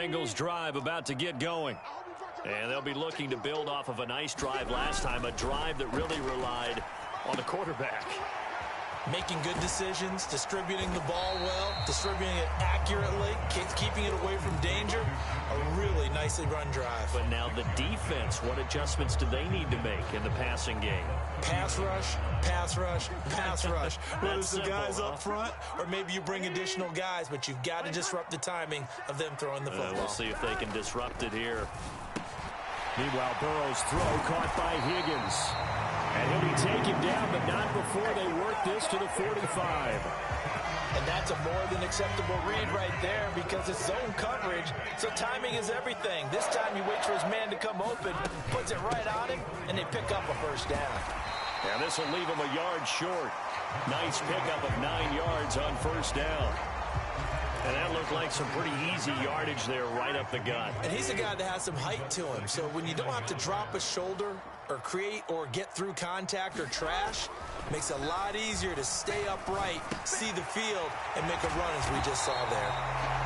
Bengals drive about to get going. And they'll be looking to build off of a nice drive last time, a drive that really relied on the quarterback. Making good decisions, distributing the ball well, distributing it accurately, keeping it away from danger. A really nicely run drive. But now the defense, what adjustments do they need to make in the passing game? Pass rush, pass rush, pass rush. Whether it's the guys up front or maybe you bring additional guys, but you've got to disrupt the timing of them throwing the football. We'll see if they can disrupt it here. Meanwhile, Burrow's throw caught by Higgins. And he'll be taken down, but not before they work this to the 45. And that's a more than acceptable read right there because it's zone coverage, so timing is everything. This time you wait for his man to come open, puts it right on him, and they pick up a first down. And this will leave him a yard short. Nice pickup of 9 yards on first down. And that looked like some pretty easy yardage there right up the gut. And he's a guy that has some height to him, so when you don't have to drop a shoulder or create or get through contact or trash, makes it a lot easier to stay upright, see the field, and make a run as we just saw there.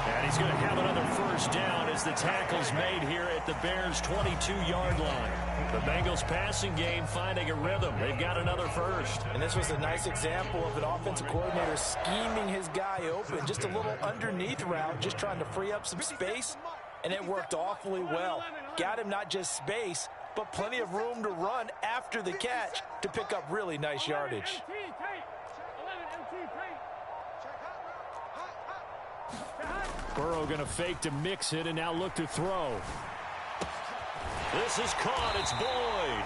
And he's going to have another first down as the tackle's made here at the Bears' 22-yard line. The Bengals passing game finding a rhythm. They've got another first. And this was a nice example of an offensive coordinator scheming his guy open. Just a little underneath route, just trying to free up some space, and it worked awfully well. Got him not just space, but plenty of room to run after the catch to pick up really nice yardage. Burrow going to fake to mix it and now look to throw. This is caught. It's Boyd.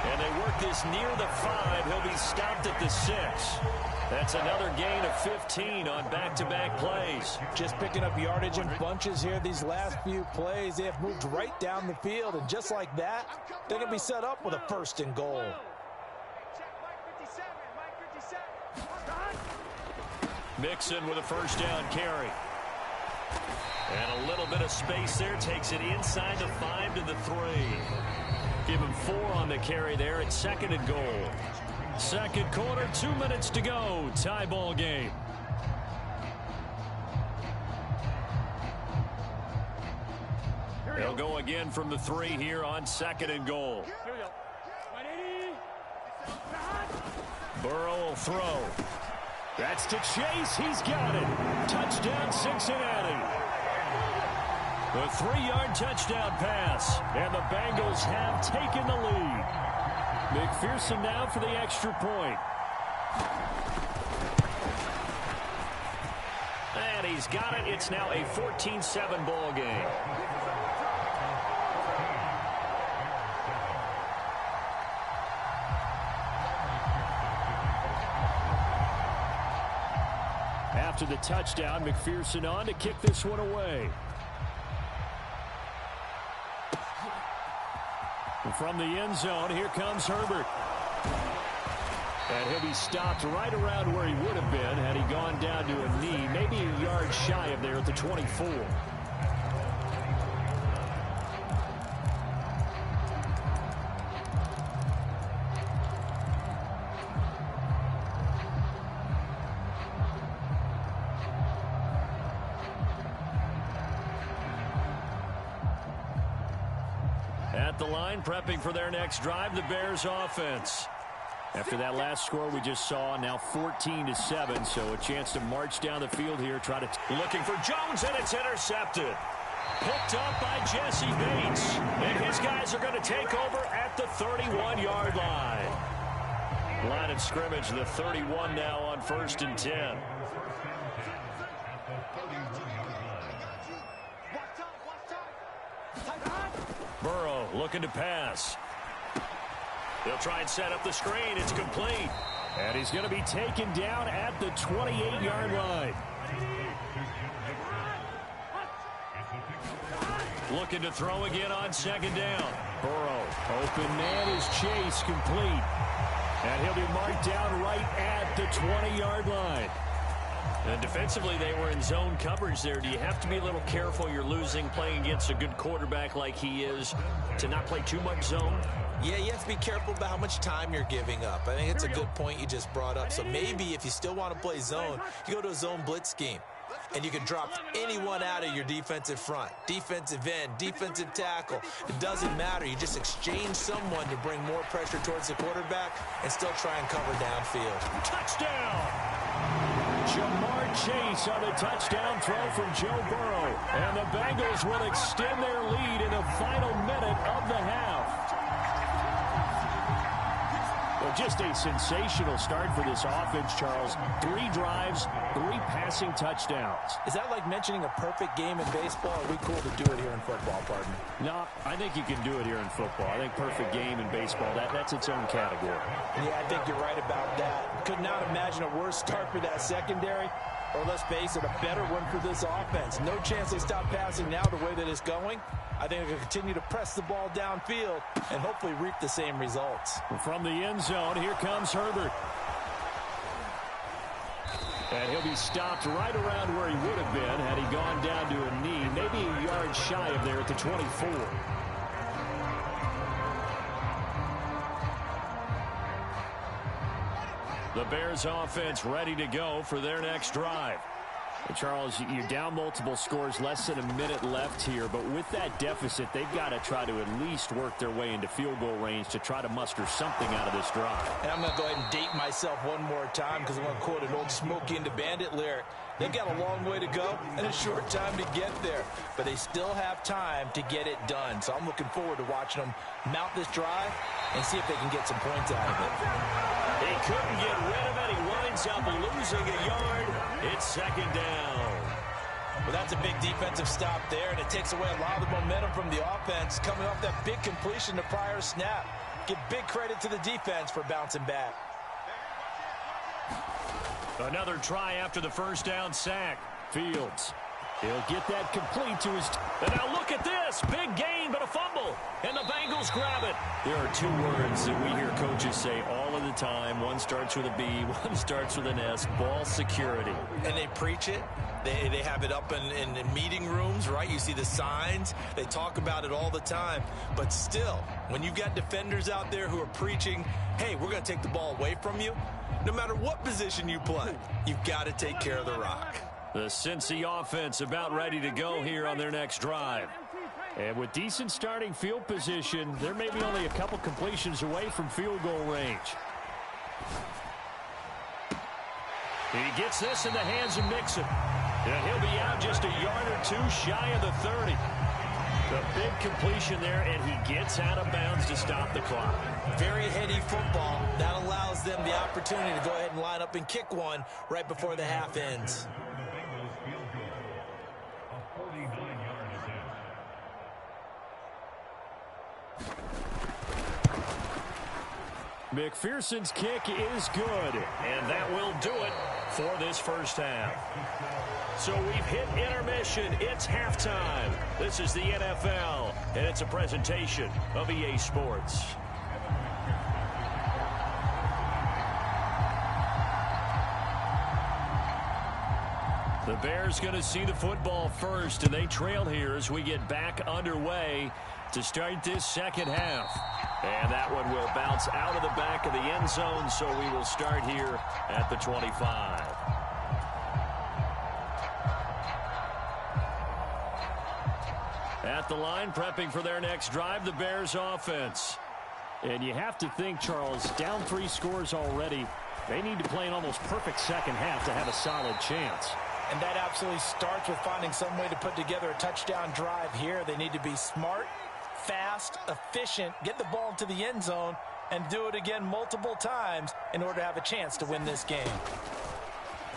And they work this near the 5. He'll be stopped at the 6. That's another gain of 15 on back-to-back plays. Just picking up yardage in bunches here these last few plays. They have moved right down the field, and just like that, they're going to be set up with a first and goal. Mixon with a first down carry. And a little bit of space there. Takes it inside the 5 to the 3. Give him 4 on the carry there at second and goal. Second quarter, 2 minutes to go. Tie ball game. They'll go again from the 3 here on second and goal. Burrow will throw. That's to Chase. He's got it. Touchdown, Cincinnati. The 3-yard touchdown pass. And the Bengals have taken the lead. McPherson now for the extra point. And he's got it. It's now a 14-7 ball game. After the touchdown, McPherson on to kick this one away. From the end zone, here comes Herbert. And he'll be stopped right around where he would have been had he gone down to a knee, maybe a yard shy of there at the 24. At the line, prepping for their next drive, the Bears offense. After that last score we just saw, now 14-7, so a chance to march down the field here, try to... Looking for Jones, and it's intercepted. Picked up by Jesse Bates. And his guys are going to take over at the 31-yard line. Line of scrimmage, the 31 now on 1st and 10. Burrow looking to pass. They'll try and set up the screen. It's complete. And he's going to be taken down at the 28-yard line. Looking to throw again on second down. Burrow, open man is Chase, complete. And he'll be marked down right at the 20-yard line. And defensively, they were in zone coverage there. Do you have to be a little careful? You're losing playing against a good quarterback like he is to not play too much zone? Yeah, you have to be careful about how much time you're giving up. I think it's a good point you just brought up. So maybe if you still want to play zone, you go to a zone blitz scheme. and you can drop anyone out of your defensive front. Defensive end, defensive tackle. It doesn't matter. You just exchange someone to bring more pressure towards the quarterback and still try and cover downfield. Touchdown! Jamar Chase on the touchdown throw from Joe Burrow. And the Bengals will extend their lead in the final minute of the half. Well, just a sensational start for this offense, Charles. 3 drives, 3 passing touchdowns. Is that like mentioning a perfect game in baseball? Or are we cool to do it here in football, partner? No, I think you can do it here in football. I think perfect game in baseball, that's its own category. Yeah, I think you're right about that. Could not imagine a worse start for that secondary. Or let's face it, a better one for this offense. No chance they stop passing now the way that it's going. I think they'll continue to press the ball downfield and hopefully reap the same results. From the end zone, here comes Herbert. And he'll be stopped right around where he would have been had he gone down to a knee, maybe a yard shy of there at the 24. The Bears offense ready to go for their next drive. And Charles, you're down multiple scores, less than a minute left here. But with that deficit, they've got to try to at least work their way into field goal range to try to muster something out of this drive. And I'm going to go ahead and date myself one more time because I'm going to quote an old Smokey and the Bandit lyric. They've got a long way to go and a short time to get there. But they still have time to get it done. So I'm looking forward to watching them mount this drive and see if they can get some points out of it. He couldn't get rid of it. He winds up losing a yard. It's second down. Well, that's a big defensive stop there, and it takes away a lot of the momentum from the offense coming off that big completion the prior snap. Give big credit to the defense for bouncing back. Another try after the first down sack. Fields. He'll get that complete to his... And now look at this. Big gain, but a fumble. And the Bengals grab it. There are 2 words that we hear coaches say all of the time. One starts with a B, one starts with an S. Ball security. And they preach it. They have it up in meeting rooms, right? You see the signs. They talk about it all the time. But still, when you've got defenders out there who are preaching, hey, we're going to take the ball away from you, no matter what position you play, you've got to take care of the rock. The Cincy offense about ready to go here on their next drive. And with decent starting field position, they're maybe only a couple completions away from field goal range. He gets this in the hands of Mixon. And he'll be out just a yard or 2 shy of the 30. The big completion there, and he gets out of bounds to stop the clock. Very heady football. That allows them the opportunity to go ahead and line up and kick one right before the half ends. McPherson's kick is good, and that will do it for this first half. So we've hit intermission. It's halftime. This is the NFL, and it's a presentation of EA Sports. The Bears going to see the football first, and they trail here as we get back underway to start this second half. And that one will bounce out of the back of the end zone, so we will start here at the 25. At the line, prepping for their next drive, the Bears offense. And you have to think, Charles, down 3 scores already. They need to play an almost perfect second half to have a solid chance. And that absolutely starts with finding some way to put together a touchdown drive here. They need to be smart, fast, efficient, get the ball into the end zone, and do it again multiple times in order to have a chance to win this game.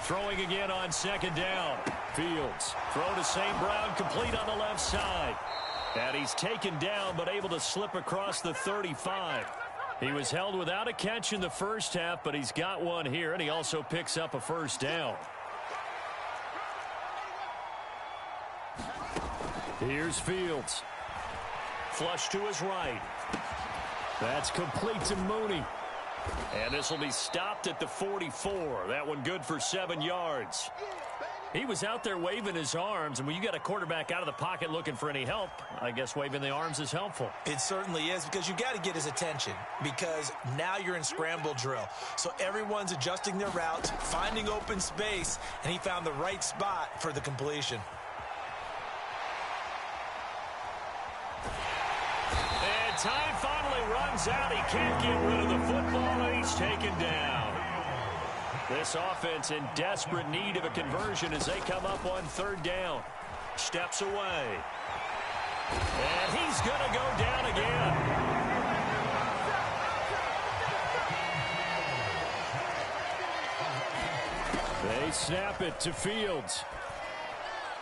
Throwing again on second down. Fields. Throw to St. Brown, complete on the left side. And he's taken down, but able to slip across the 35. He was held without a catch in the first half, but he's got one here, and he also picks up a first down. Here's Fields. Flush to his right. That's complete to Mooney. And this will be stopped at the 44. That one good for 7 yards. He was out there waving his arms, and when you got a quarterback out of the pocket looking for any help, I guess waving the arms is helpful. It certainly is, because you got to get his attention, because now you're in scramble drill. So everyone's adjusting their routes, finding open space, and he found the right spot for the completion. And time finally runs out. He can't get rid of the football, and he's taken down. This offense in desperate need of a conversion as they come up on third down. Steps away. And he's going to go down again. They snap it to Fields.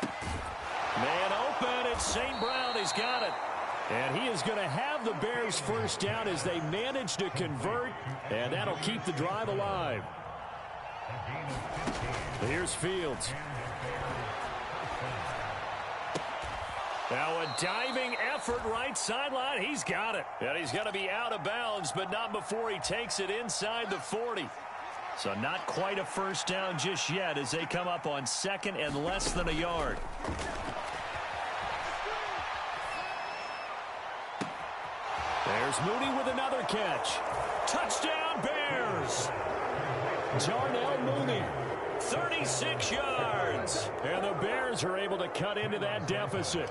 Man open. It's St. Brown. He's got it. And he is going to have the Bears first down as they manage to convert. And that'll keep the drive alive. Here's Fields. Now a diving effort right sideline. He's got it. And he's going to be out of bounds, but not before he takes it inside the 40. So not quite a first down just yet as they come up on second and less than a yard. There's Mooney with another catch. Touchdown Bears. Darnell Mooney, 36 yards. And the Bears are able to cut into that deficit.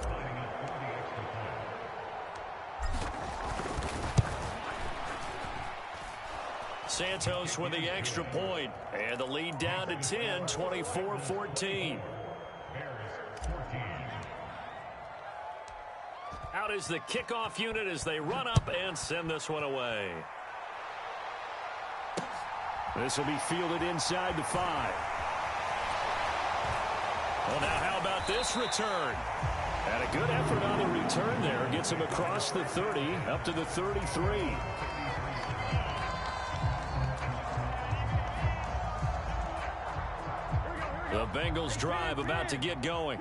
Santos with the extra point. And the lead down to 10, 24-14. Out is the kickoff unit as they run up and send this one away. This will be fielded inside the 5. Well, now how about this return? And a good effort on the return there. Gets him across the 30, up to the 33. The Bengals drive about to get going.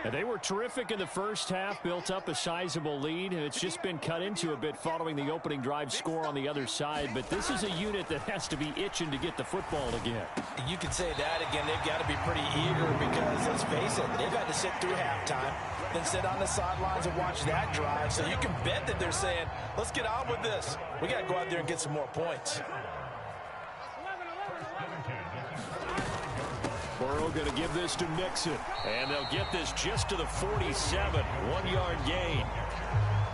And they were terrific in the first half, built up a sizable lead, and it's just been cut into a bit following the opening drive score on the other side. But this is a unit that has to be itching to get the football again. You could say that again. They've got to be pretty eager because, let's face it, they've had to sit through halftime, then sit on the sidelines and watch that drive. So you can bet that they're saying, let's get on with this. We got to go out there and get some more points. Burrow going to give this to Mixon. And they'll get this just to the 47. 1-yard gain.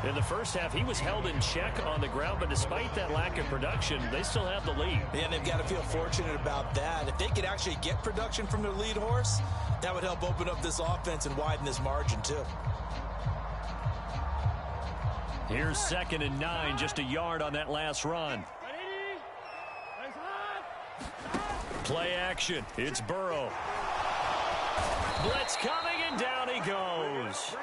In the first half, he was held in check on the ground, but despite that lack of production, they still have the lead. Yeah, and they've got to feel fortunate about that. If they could actually get production from their lead horse, that would help open up this offense and widen this margin, too. Here's 2nd and 9, just a yard on that last run. Play action. It's Burrow. Blitz coming, and down he goes.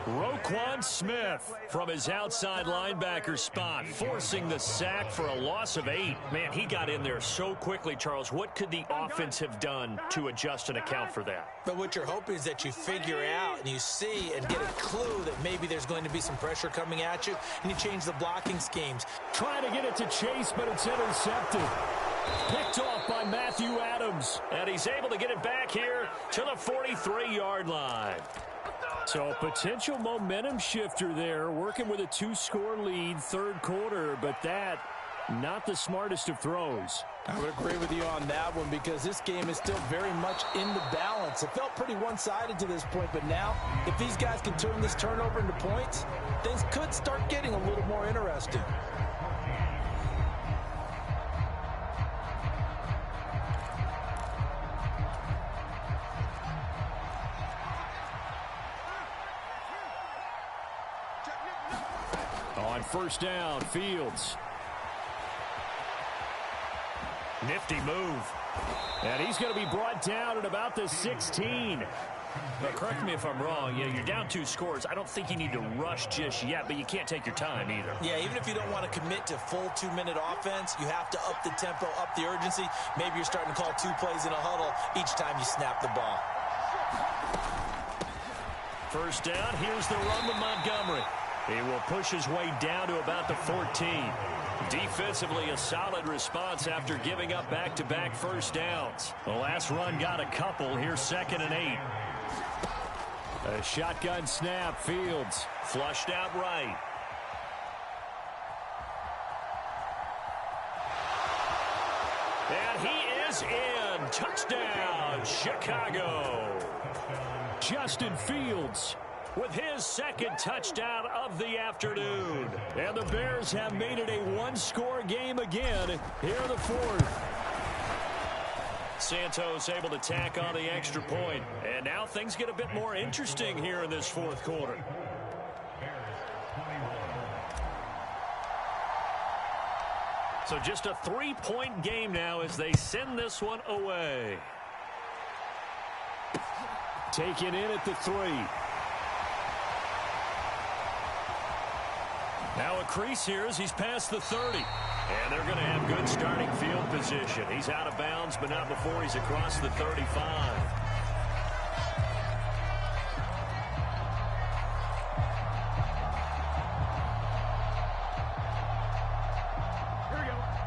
Roquan Smith from his outside linebacker spot, forcing the sack for a loss of 8. Man, he got in there so quickly, Charles. What could the offense have done to adjust and account for that? But what you're hoping is that you figure out and you see and get a clue that maybe there's going to be some pressure coming at you, and you change the blocking schemes. Trying to get it to Chase, but it's intercepted. Picked off by Matthew Adams. And he's able to get it back here to the 43-yard line. So a potential momentum shifter there, working with a 2-score lead, third quarter, but that, not the smartest of throws. I would agree with you on that one because this game is still very much in the balance. It felt pretty one-sided to this point, but now if these guys can turn this turnover into points, things could start getting a little more interesting. On first down, Fields. Nifty move. And he's going to be brought down at about the 16. But correct me if I'm wrong. Yeah, you're down 2 scores. I don't think you need to rush just yet, but you can't take your time either. Yeah, even if you don't want to commit to full 2-minute offense, you have to up the tempo, up the urgency. Maybe you're starting to call 2 plays in a huddle each time you snap the ball. First down, here's the run with Montgomery. He will push his way down to about the 14. Defensively, a solid response after giving up back-to-back first downs. The last run got a couple. Here's 2nd and 8. A shotgun snap. Fields flushed out right. And he is in. Touchdown, Chicago. Justin Fields with his 2nd touchdown of the afternoon. And the Bears have made it a one-score game again here in the 4th. Santos able to tack on the extra point. And now things get a bit more interesting here in this 4th quarter. So just a 3-point game now as they send this one away. Taken in at the 3. Now a crease here as he's past the 30. And they're going to have good starting field position. He's out of bounds, but not before he's across the 35.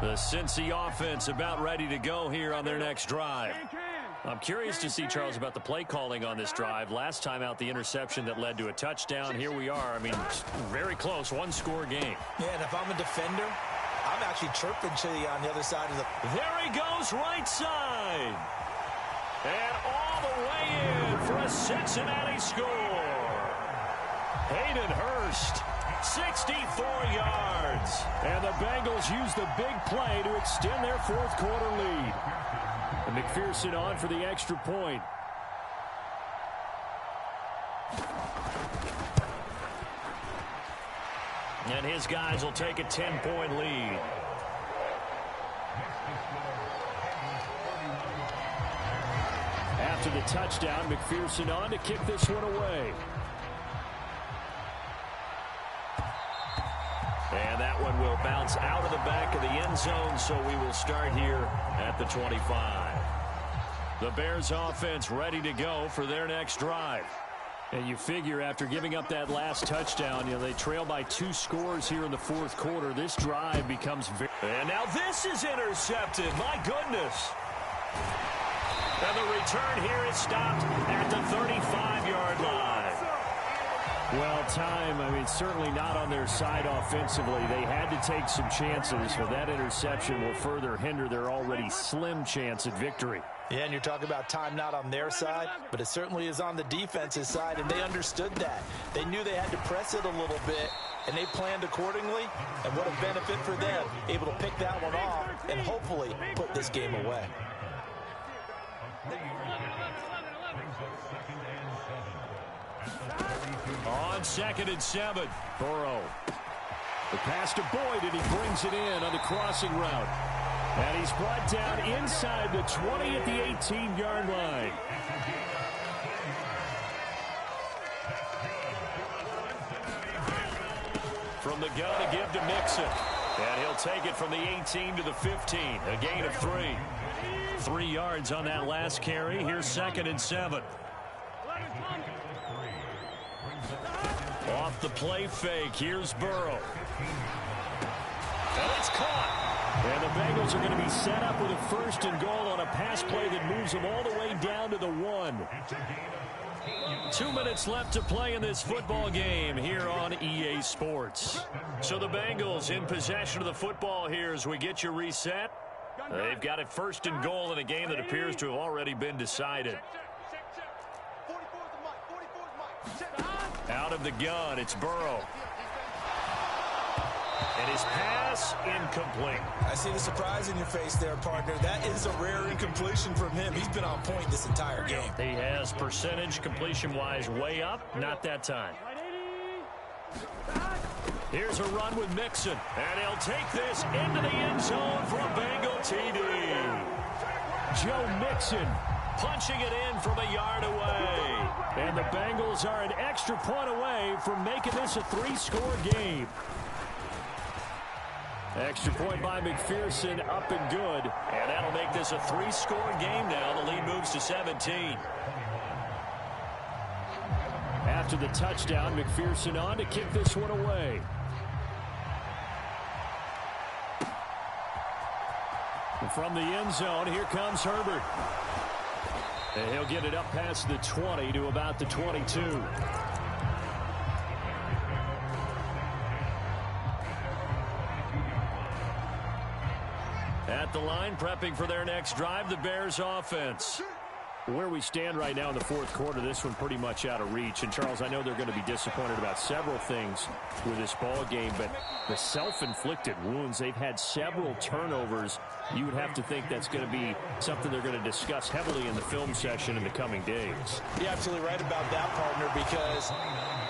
The Cincy offense about ready to go here on their next drive. I'm curious to see, Charles, about the play calling on this drive. Last time out, the interception that led to a touchdown. Here we are. I mean, very close, one-score game. Yeah, and if I'm a defender, I'm actually chirping Chili on the other side of the... There he goes, right side. And all the way in for a Cincinnati score. Hayden Hurst, 64 yards. And the Bengals use the big play to extend their 4th quarter lead. And McPherson on for the extra point. And his guys will take a 10-point lead. After the touchdown, McPherson on to kick this one away. And that one will bounce out of the back of the end zone, so we will start here at the 25. The Bears offense ready to go for their next drive. And you figure after giving up that last touchdown, they trail by 2 scores here in the 4th quarter. This drive becomes very... And now this is intercepted. My goodness. And the return here is stopped at the 35-yard line. Well, time, certainly not on their side offensively. They had to take some chances, but that interception will further hinder their already slim chance at victory. Yeah, and you're talking about time not on their side, but it certainly is on the defense's side, and they understood that. They knew they had to press it a little bit, and they planned accordingly, and what a benefit for them, able to pick that one off and hopefully put this game away. On 2nd and 7, Burrow. The pass to Boyd, and he brings it in on the crossing route. And he's brought down inside the 20 at the 18-yard line. From the gun to give to Mixon. And he'll take it from the 18 to the 15. A gain of 3. 3 yards on that last carry. Here's 2nd and 7. Off the play fake. Here's Burrow. And it's caught. And the Bengals are going to be set up with a 1st and goal on a pass play that moves them all the way down to the 1. 2 minutes left to play in this football game here on EA Sports. So the Bengals in possession of the football here as we get you reset. They've got it 1st and goal in a game that appears to have already been decided. Out of the gun, it's Burrow. And his pass incomplete. I see the surprise in your face there, partner. That is a rare incompletion from him. He's been on point this entire game. He has percentage completion-wise way up. Not that time. Here's a run with Mixon. And he'll take this into the end zone for a Bengal TD. Joe Mixon punching it in from a yard away. And the Bengals are an extra point away from making this a 3-score game. Extra point by McPherson, up and good. And that'll make this a 3-score game now. The lead moves to 17. After after the touchdown. McPherson on to kick this one away. From the end zone, here comes Herbert. And he'll get it up past the 20 to about the 22. At the line, prepping for their next drive, the Bears offense. Where we stand right now in the fourth quarter, this one pretty much out of reach. And, Charles, I know they're going to be disappointed about several things with this ball game, but the self-inflicted wounds, they've had several turnovers. You would have to think that's going to be something they're going to discuss heavily in the film session in the coming days. You're absolutely right about that, partner, because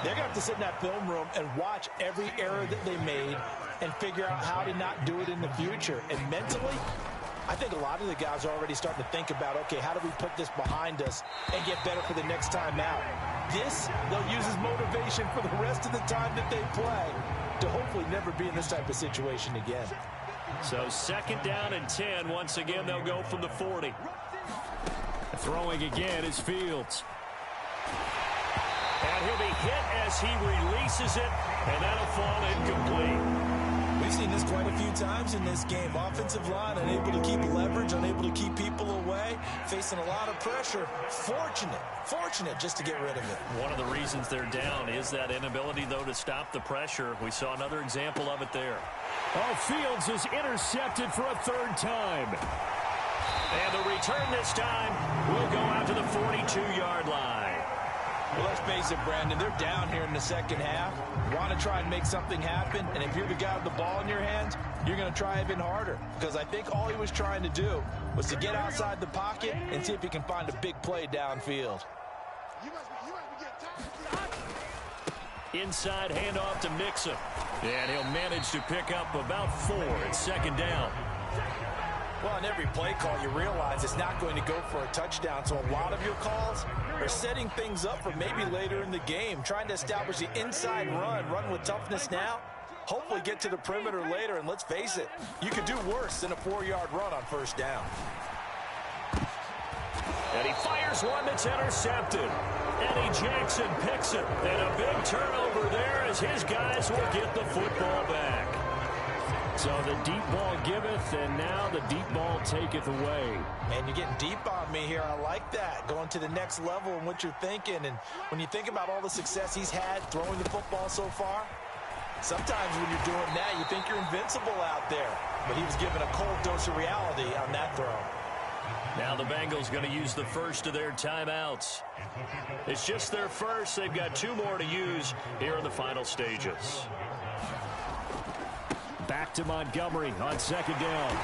they're going to have to sit in that film room and watch every error that they made and figure out how to not do it in the future. And mentally, I think a lot of the guys are already starting to think about, okay, how do we put this behind us and get better for the next time out? This, they'll use as motivation for the rest of the time that they play to hopefully never be in this type of situation again. So second down and 10. Once again, they'll go from the 40. Throwing again is Fields. And he'll be hit as he releases it, and that'll fall incomplete. We've seen this quite a few times in this game. Offensive line unable to keep leverage, unable to keep people away, facing a lot of pressure. Fortunate just to get rid of it. One of the reasons they're down is that inability, though, to stop the pressure. We saw another example of it there. Oh, Fields is intercepted for a third time. And the return this time will go out to the 42-yard line. Well, let's face it, Brandon, they're down here in the second half. Want to try and make something happen, and if you're the guy with the ball in your hands, you're going to try even harder, because I think all he was trying to do was to get outside the pocket and see if he can find a big play downfield. Inside handoff to Mixon, and he'll manage to pick up about 4 at second down. Well, on every play call, you realize it's not going to go for a touchdown, so a lot of your calls are setting things up for maybe later in the game, trying to establish the inside run with toughness now, hopefully get to the perimeter later, and let's face it, you could do worse than a 4-yard run on first down. And he fires one that's intercepted. Eddie Jackson picks it, and a big turnover there as his guys will get the football back. So the deep ball giveth, and now the deep ball taketh away. Man, you're getting deep on me here. I like that. Going to the next level in what you're thinking. And when you think about all the success he's had throwing the football so far, sometimes when you're doing that, you think you're invincible out there. But he was given a cold dose of reality on that throw. Now the Bengals going to use the first of their timeouts. It's just their first. They've got 2 more to use here in the final stages. Back to Montgomery on second down.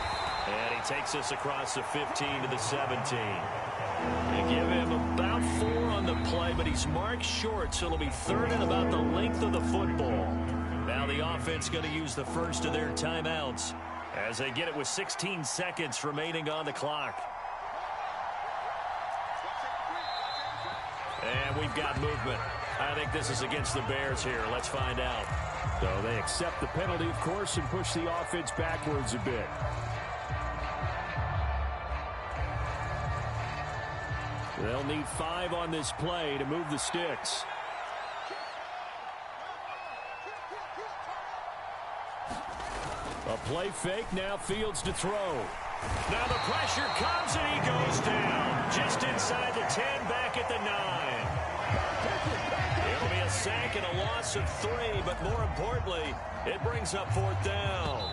And he takes us across the 15 to the 17. They give him about 4 on the play, but he's marked short, so it'll be third and about the length of the football. Now the offense going to use the first of their timeouts as they get it with 16 seconds remaining on the clock. And we've got movement. I think this is against the Bears here. Let's find out. So they accept the penalty, of course, and push the offense backwards a bit. They'll need 5 on this play to move the sticks. A play fake, now Fields to throw. Now the pressure comes and he goes down. Just inside the 10, back at the 9. It'll be a sack and a loss of 3, but more importantly, it brings up 4th down.